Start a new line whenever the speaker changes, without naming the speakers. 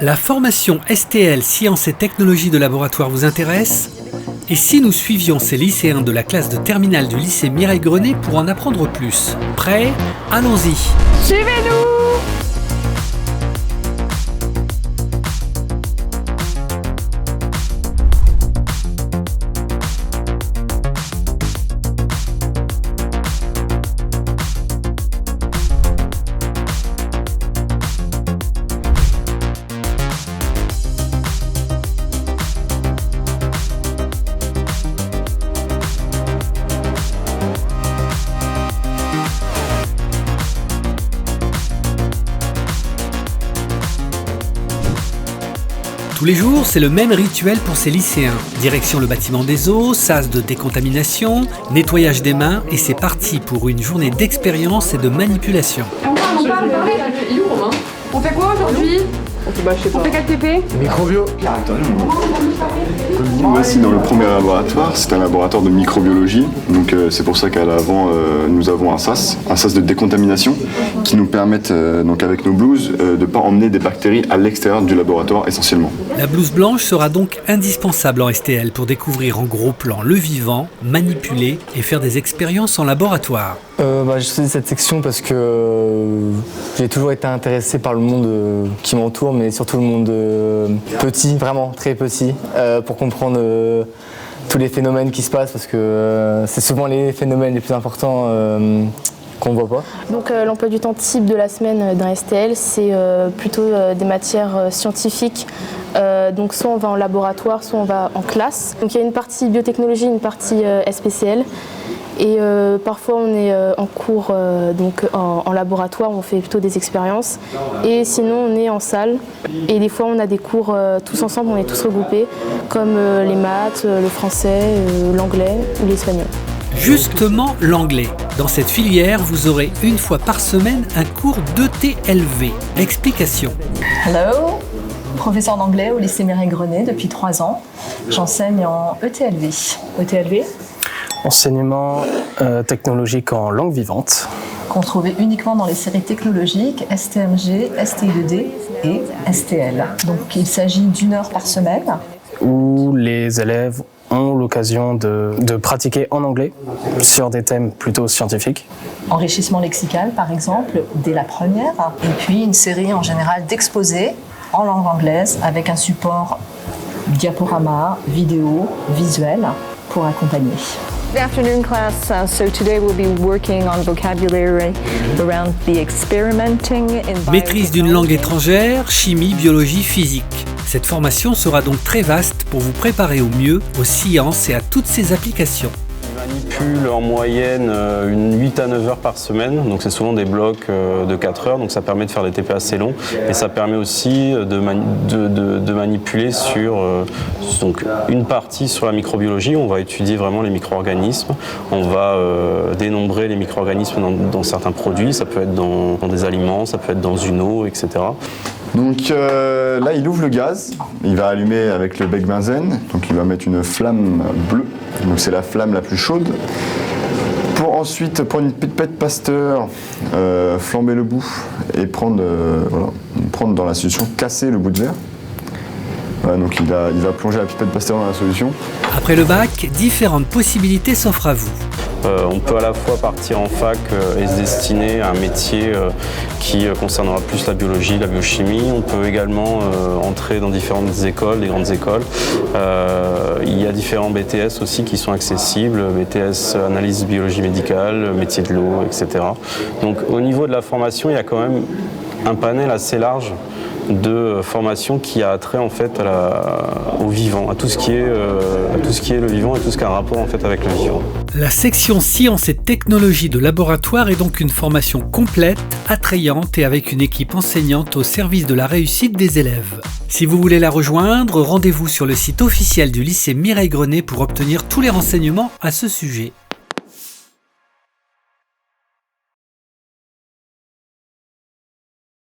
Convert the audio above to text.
La formation STL Sciences et Technologies de Laboratoire vous intéresse ? Et si nous suivions ces lycéens de la classe de terminale du lycée Mireille Grenet pour en apprendre plus ? Prêts ? Allons-y !
Suivez-nous !
Tous les jours, c'est le même rituel pour ces lycéens. Direction le bâtiment des eaux, sas de décontamination, nettoyage des mains et c'est parti pour une journée d'expérience et de manipulation.
On parle. Il est où, Romain ? On fait quoi aujourd'hui ? On fait 4 TP ?
Microbio.
Nous voici dans le premier laboratoire, c'est un laboratoire de microbiologie, donc c'est pour ça qu'à l'avant nous avons un sas de décontamination qui nous permettent donc avec nos blouses de ne pas emmener des bactéries à l'extérieur du laboratoire essentiellement.
La blouse blanche sera donc indispensable en STL pour découvrir en gros plan le vivant, manipuler et faire des expériences en laboratoire.
J'ai choisi cette section parce que j'ai toujours été intéressé par le monde qui m'entoure, mais surtout le monde petit, vraiment très petit, pour comprendre tous les phénomènes qui se passent, parce que c'est souvent les phénomènes les plus importants qu'on ne voit pas.
Donc l'emploi du temps type de la semaine d'un STL, c'est plutôt des matières scientifiques. Donc soit on va en laboratoire, soit on va en classe. Donc il y a une partie biotechnologie, une partie SPCL. Et parfois on est en cours en laboratoire, on fait plutôt des expériences. Et sinon on est en salle. Et des fois on a des cours tous ensemble, on est tous regroupés, comme les maths, le français, l'anglais ou l'espagnol.
Justement l'anglais. Dans cette filière, vous aurez une fois par semaine un cours d'ETLV. Explication.
Hello, professeur d'anglais au lycée Mireille Grenet depuis 3 ans. J'enseigne en ETLV. ETLV ?
Enseignement technologique en langue vivante.
Qu'on trouvait uniquement dans les séries technologiques STMG, STI2D et STL. Donc il s'agit d'1 heure par semaine.
Où les élèves ont l'occasion de pratiquer en anglais sur des thèmes plutôt scientifiques.
Enrichissement lexical par exemple, dès la première. Et puis une série en général d'exposés en langue anglaise avec un support diaporama, vidéo, visuel pour accompagner.
Good afternoon, class. So today we'll be working on vocabulary around the experimenting in
Maîtrise d'une langue étrangère, chimie, biologie, physique. Cette formation sera donc très vaste pour vous préparer au mieux aux sciences et à toutes ses applications.
Je manipule en moyenne 8 à 9 heures par semaine, donc c'est souvent des blocs de 4 heures, donc ça permet de faire des TP assez longs et ça permet aussi de manipuler sur donc une partie sur la microbiologie, on va étudier vraiment les micro-organismes, on va dénombrer les micro-organismes dans certains produits, ça peut être dans des aliments, ça peut être dans une eau, etc.
Donc là il ouvre le gaz, il va allumer avec le bec benzène, donc il va mettre une flamme bleue, donc c'est la flamme la plus chaude. Pour ensuite prendre une pipette Pasteur, flamber le bout et prendre dans la solution, casser le bout de verre. Voilà, donc il va plonger la pipette Pasteur dans la solution.
Après le bac, différentes possibilités s'offrent à vous.
On peut à la fois partir en fac et se destiner à un métier qui concernera plus la biologie, la biochimie. On peut également entrer dans différentes écoles, des grandes écoles. Il y a différents BTS aussi qui sont accessibles, BTS analyse biologie médicale, métier de l'eau, etc. Donc au niveau de la formation, il y a quand même un panel assez large de formation qui a trait en fait au vivant, à tout ce qui est le vivant et tout ce qui a un rapport en fait avec le vivant.
La section Sciences et Technologies de laboratoire est donc une formation complète, attrayante et avec une équipe enseignante au service de la réussite des élèves. Si vous voulez la rejoindre, rendez-vous sur le site officiel du lycée Mireille Grenet pour obtenir tous les renseignements à ce sujet.